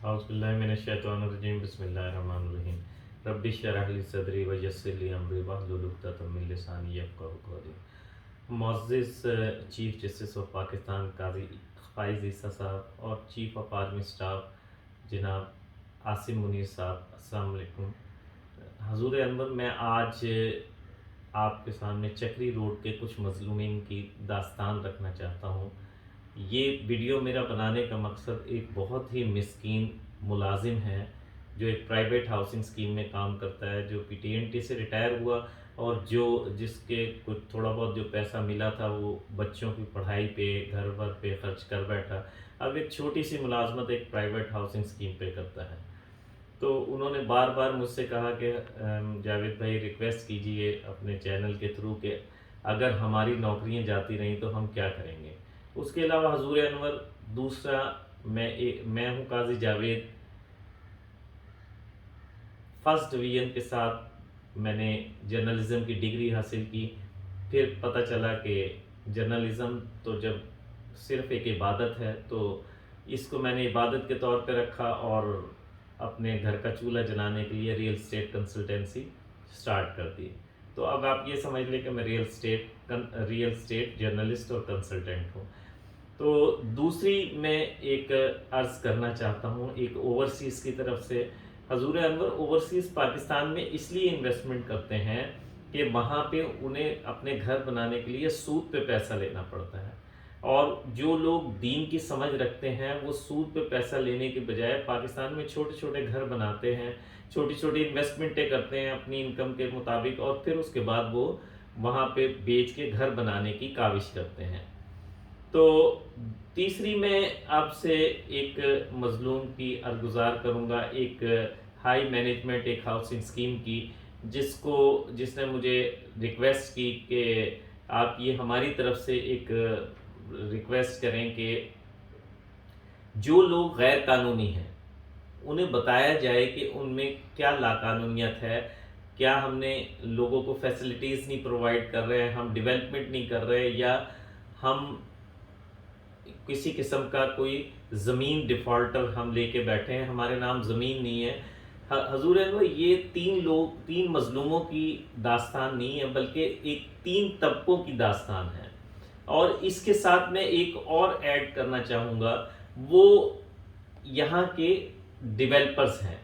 औज़ुबिल्लाहिमिनश्शैतानिर्रजीम बिस्मिल्लाहिर्रहमानिर्रहीम रब्बि इश्रह ली सदरी व यस्सिर ली अमरी वहलुल उक़दतम मिन लिसानी यफ़क़हू क़ौली। मुअज़्ज़िज़ chief justice of Pakistan Qazi Faiz ईसा साहब और चीफ ऑफ आर्मी स्टाफ जनाब आसिम मुनीर साहब, अस्सलाम वालेकुम। हज़ूर अनवर, मैं आज आपके सामने चक्री रोड के कुछ मज़लूमीन की दास्तान रखना चाहता हूँ। ये वीडियो मेरा बनाने का मकसद एक बहुत ही मिस्कीन मुलाजिम है जो एक प्राइवेट हाउसिंग स्कीम में काम करता है, जो पीटीएनटी से रिटायर हुआ और जिसके कुछ थोड़ा बहुत जो पैसा मिला था वो बच्चों की पढ़ाई पे, घर वर पे खर्च कर बैठा। अब एक छोटी सी मुलाजमत एक प्राइवेट हाउसिंग स्कीम पे करता है। तो उन्होंने बार बार मुझसे कहा कि जावेद भाई, रिक्वेस्ट कीजिए अपने चैनल के थ्रू कि अगर हमारी नौकरियां जाती रहीं तो हम क्या करेंगे। उसके अलावा हजूर अनवर, दूसरा मैं हूँ काजी जावेद। फर्स्ट डिवीज़न के साथ मैंने जर्नलिज़म की डिग्री हासिल की। फिर पता चला कि जर्नलिज़म तो जब सिर्फ़ एक इबादत है तो इसको मैंने इबादत के तौर पे रखा और अपने घर का चूल्हा जलाने के लिए रियल स्टेट कंसल्टेंसी स्टार्ट कर दी। तो अब आप ये समझ लें कि मैं रियल स्टेट जर्नलिस्ट और कंसल्टेंट हूँ। तो दूसरी मैं एक अर्ज़ करना चाहता हूँ एक ओवरसीज़ की तरफ से। हजूर अनवर, ओवरसीज़ पाकिस्तान में इसलिए इन्वेस्टमेंट करते हैं कि वहाँ पे उन्हें अपने घर बनाने के लिए सूद पे पैसा लेना पड़ता है, और जो लोग दीन की समझ रखते हैं वो सूद पे पैसा लेने के बजाय पाकिस्तान में छोटे छोटे घर बनाते हैं, छोटी छोटी इन्वेस्टमेंटें करते हैं अपनी इनकम के मुताबिक, और फिर उसके बाद वो वहाँ पे बेच के घर बनाने की काविश करते हैं। तो तीसरी मैं आपसे एक मज़लूम की अर्ज़गुज़ार करूँगा, एक हाई मैनेजमेंट एक हाउसिंग स्कीम की, जिसने मुझे रिक्वेस्ट की कि आप ये हमारी तरफ से एक रिक्वेस्ट करें कि जो लोग गैर कानूनी हैं उन्हें बताया जाए कि उनमें क्या लाकानूनियत है, क्या हमने लोगों को फैसिलिटीज़ नहीं प्रोवाइड कर रहे हैं, हम डेवलपमेंट नहीं कर रहे, या हम किसी किस्म का कोई ज़मीन डिफ़ॉल्टर हम लेके बैठे हैं, हमारे नाम ज़मीन नहीं है। हजूर अनवर, ये तीन मज़लूमों की दास्तान नहीं है बल्कि एक तीन तबकों की दास्तान है। और इसके साथ मैं एक और ऐड करना चाहूँगा, वो यहाँ के डेवलपर्स हैं।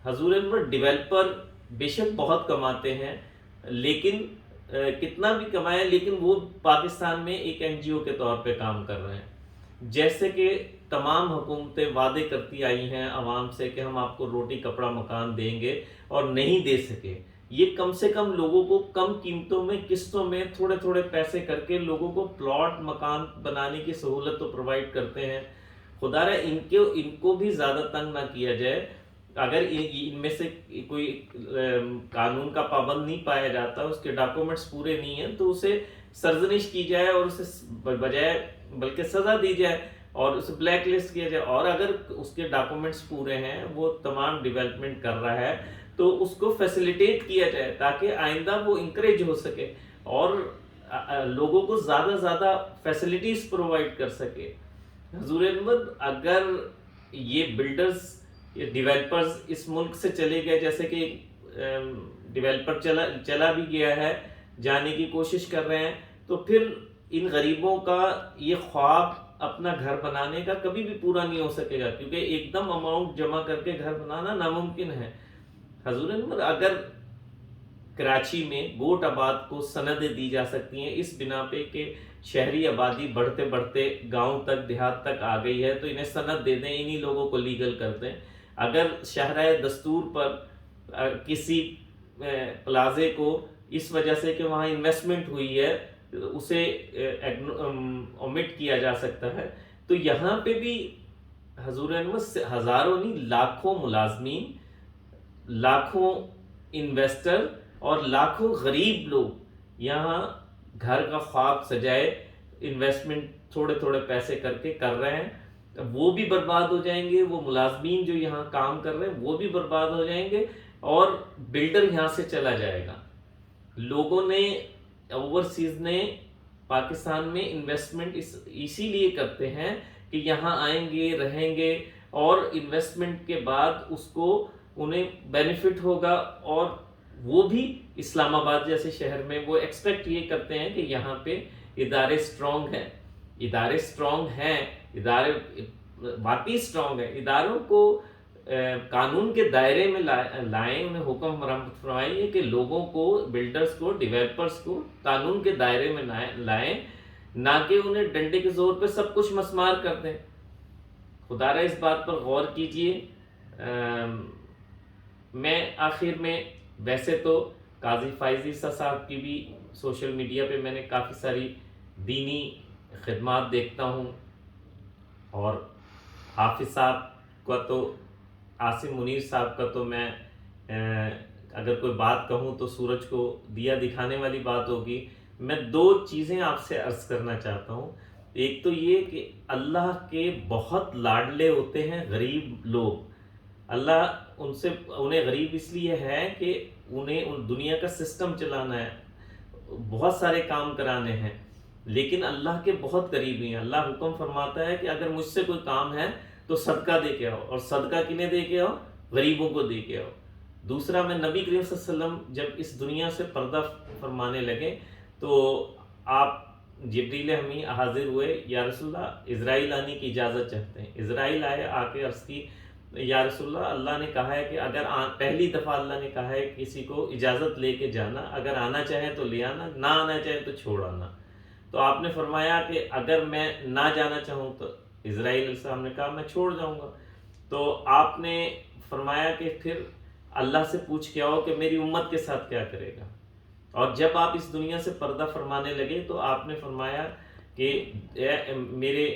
हजूर अनवर, डेवलपर बेशक बहुत कमाते हैं, लेकिन कितना भी कमाए लेकिन वो पाकिस्तान में एक एनजीओ के तौर पे काम कर रहे हैं। जैसे कि तमाम हुकूमतें वादे करती आई हैं आवाम से कि हम आपको रोटी कपड़ा मकान देंगे, और नहीं दे सके। ये कम से कम लोगों को कम कीमतों में, किस्तों में, थोड़े थोड़े पैसे करके लोगों को प्लॉट मकान बनाने की सहूलत तो प्रोवाइड करते हैं। खुदारा इनको भी ज़्यादा तंग ना किया जाए। अगर इनमें से कोई कानून का पाबंद नहीं पाया जाता, उसके डॉक्यूमेंट्स पूरे नहीं हैं, तो उसे सरजनिश की जाए और उसे बजाय बल्कि सज़ा दी जाए और उसे ब्लैक लिस्ट किया जाए। और अगर उसके डॉक्यूमेंट्स पूरे हैं, वो तमाम डेवलपमेंट कर रहा है, तो उसको फैसिलिटेट किया जाए ताकि आइंदा वो इंकरेज हो सके और लोगों को ज़्यादा ज़्यादा फैसिलिटीज़ प्रोवाइड कर सके। हजूर अहमद, अगर ये बिल्डर्स, ये डेवलपर्स इस मुल्क से चले गए, जैसे कि डेवलपर चला भी गया है, जाने की कोशिश कर रहे हैं, तो फिर इन गरीबों का ये ख्वाब अपना घर बनाने का कभी भी पूरा नहीं हो सकेगा, क्योंकि एकदम अमाउंट जमा करके घर बनाना नामुमकिन है। हजूर अहमद, अगर कराची में गोट आबाद को सनदें दी जा सकती हैं इस बिना पे कि शहरी आबादी बढ़ते बढ़ते गांव तक, देहात तक आ गई है, तो इन्हें सनद दे दें, इन्हीं लोगों को लीगल कर दें। अगर शहराए दस्तूर पर किसी प्लाजे को इस वजह से कि वहाँ इन्वेस्टमेंट हुई है उसे ओमिट किया जा सकता है, तो यहाँ पे भी हजूर अनवर हज़ारों नहीं लाखों मुलाजमीन, लाखों इन्वेस्टर और लाखों गरीब लोग यहाँ घर का ख्वाब सजाए इन्वेस्टमेंट थोड़े थोड़े पैसे करके कर रहे हैं, वो भी बर्बाद हो जाएंगे। वो मुलाजमीन जो यहाँ काम कर रहे हैं वो भी बर्बाद हो जाएंगे और बिल्डर यहाँ से चला जाएगा। लोगों ने, ओवरसीज ने पाकिस्तान में इन्वेस्टमेंट इसीलिए करते हैं कि यहाँ आएंगे, रहेंगे اور انویسٹمنٹ کے بعد اس کو انہیں بینیفٹ ہوگا، اور وہ بھی اسلام آباد جیسے شہر میں وہ ایکسپیکٹ یہ کرتے ہیں کہ یہاں پہ ادارے سٹرونگ ہیں، ادارے واقعی سٹرونگ ہیں۔ اداروں کو قانون کے دائرے میں لائیں، انہیں حکم فرمائیے کہ لوگوں کو، بلڈرز کو، ڈیولپرز کو قانون کے دائرے میں لائیں، نہ کہ انہیں ڈنڈے کے زور پہ سب کچھ مسمار کر دیں۔ خدا را اس بات پر غور کیجئے۔ میں آخر میں، ویسے تو قاضی فائز عیسیٰ صاحب کی بھی سوشل میڈیا پہ میں نے کافی ساری دینی خدمات دیکھتا ہوں، اور حافظ صاحب کا تو، عاصم منیر صاحب کا تو میں اگر کوئی بات کہوں تو سورج کو دیا دکھانے والی بات ہوگی۔ میں دو چیزیں آپ سے عرض کرنا چاہتا ہوں۔ ایک تو یہ کہ اللہ کے بہت لاڈلے ہوتے ہیں غریب لوگ۔ اللہ انہیں غریب اس لیے ہے کہ انہیں دنیا کا سسٹم چلانا ہے، بہت سارے کام کرانے ہیں، لیکن اللہ کے بہت قریبی ہیں۔ اللہ حکم فرماتا ہے کہ اگر مجھ سے کوئی کام ہے تو صدقہ دے کے آؤ، اور صدقہ کنہیں دے کے آؤ؟ غریبوں کو دے کے آؤ۔ دوسرا، میں نبی کریم صلی اللہ علیہ وسلم جب اس دنیا سے پردہ فرمانے لگے تو آپ جبریل امی حاضر ہوئے، یا رسول اللہ اسرائیل آنے کی اجازت چاہتے ہیں۔ اسرائیل آئے، آ کے عرض کی یا رسول اللہ، اللہ نے کہا ہے کہ اگر پہلی دفعہ اللہ نے کہا ہے کسی کو اجازت لے کے جانا، اگر آنا چاہے تو لے آنا، نہ آنا چاہے تو چھوڑ آنا۔ تو آپ نے فرمایا کہ اگر میں نہ جانا چاہوں تو اسرائیل علیہ السلام نے کہا میں چھوڑ جاؤں گا۔ تو آپ نے فرمایا کہ پھر اللہ سے پوچھ کے آؤ کہ میری امت کے ساتھ کیا کرے گا۔ اور جب آپ اس دنیا سے پردہ فرمانے لگے تو آپ نے فرمایا کہ میرے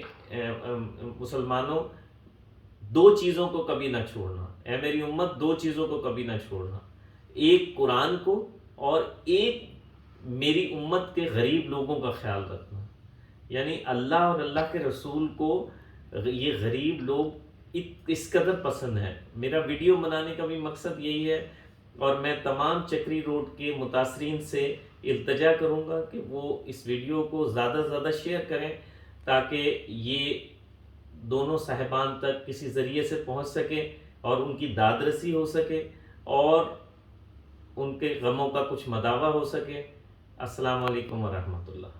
مسلمانوں، دو چیزوں کو کبھی نہ چھوڑنا، اے میری امت، دو چیزوں کو کبھی نہ چھوڑنا، ایک قرآن کو، اور ایک میری امت کے غریب لوگوں کا خیال رکھنا۔ یعنی اللہ اور اللہ کے رسول کو یہ غریب لوگ اس قدر پسند ہے۔ میرا ویڈیو بنانے کا بھی مقصد یہی ہے، اور میں تمام چکری روڈ کے متاثرین سے التجا کروں گا کہ وہ اس ویڈیو کو زیادہ سے زیادہ شیئر کریں، تاکہ یہ دونوں صاحبان تک کسی ذریعے سے پہنچ سکے، اور ان کی داد رسی ہو سکے، اور ان کے غموں کا کچھ مداوع ہو سکے۔ السلام علیکم ورحمۃ اللہ۔